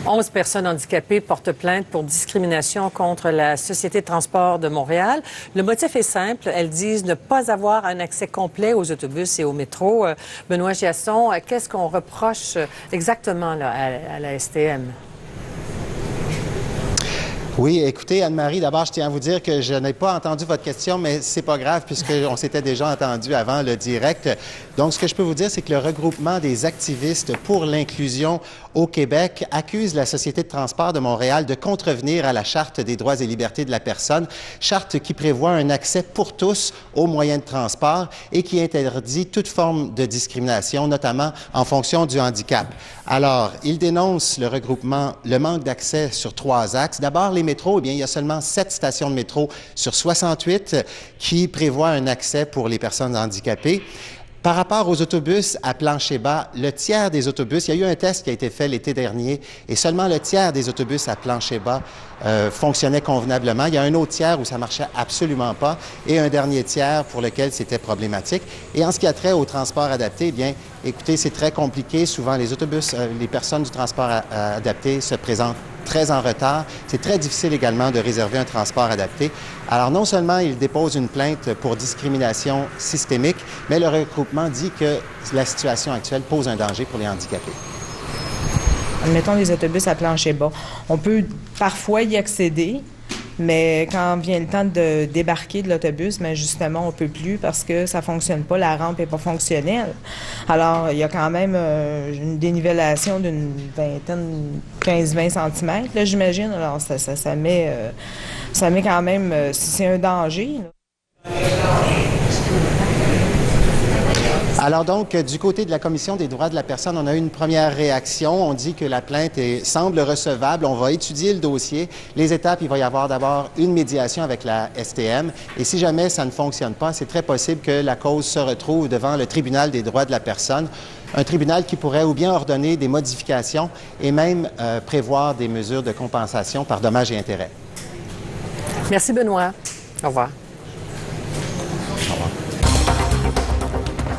11 personnes handicapées portent plainte pour discrimination contre la Société de transport de Montréal. Le motif est simple. Elles disent ne pas avoir un accès complet aux autobus et au métro. Benoît Giasson, qu'est-ce qu'on reproche exactement là, à la STM? Oui, écoutez, Anne-Marie, d'abord, je tiens à vous dire que je n'ai pas entendu votre question, mais c'est pas grave puisqu'on s'était déjà entendu avant le direct. Donc, ce que je peux vous dire, c'est que le regroupement des activistes pour l'inclusion au Québec accuse la Société de transport de Montréal de contrevenir à la Charte des droits et libertés de la personne, charte qui prévoit un accès pour tous aux moyens de transport et qui interdit toute forme de discrimination, notamment en fonction du handicap. Alors, il dénonce le regroupement, le manque d'accès sur 3 axes. D'abord, les métros, eh bien, il y a seulement 7 stations de métro sur 68 qui prévoient un accès pour les personnes handicapées. Par rapport aux autobus à plancher bas, le tiers des autobus, il y a eu un test qui a été fait l'été dernier et seulement le tiers des autobus à plancher bas fonctionnait convenablement. Il y a un autre tiers où ça marchait absolument pas et un dernier tiers pour lequel c'était problématique. Et en ce qui a trait au transport adapté, eh bien, écoutez, c'est très compliqué. Souvent, les autobus, les personnes du transport adapté se présentent très en retard. C'est très difficile également de réserver un transport adapté. Alors, non seulement il dépose une plainte pour discrimination systémique, mais le regroupement dit que la situation actuelle pose un danger pour les handicapés. Admettons les autobus à plancher bas. On peut parfois y accéder, mais quand vient le temps de débarquer de l'autobus, mais justement, on ne peut plus parce que ça ne fonctionne pas, la rampe n'est pas fonctionnelle. Alors, il y a quand même une dénivellation d'une vingtaine, 15-20 cm, là, j'imagine. Alors, ça met quand même, c'est un danger. Alors donc, du côté de la Commission des droits de la personne, on a eu une première réaction. On dit que la plainte semble recevable. On va étudier le dossier. Les étapes, il va y avoir d'abord une médiation avec la STM. Et si jamais ça ne fonctionne pas, c'est très possible que la cause se retrouve devant le tribunal des droits de la personne. Un tribunal qui pourrait ou bien ordonner des modifications et même prévoir des mesures de compensation par dommages et intérêts. Merci, Benoît. Au revoir.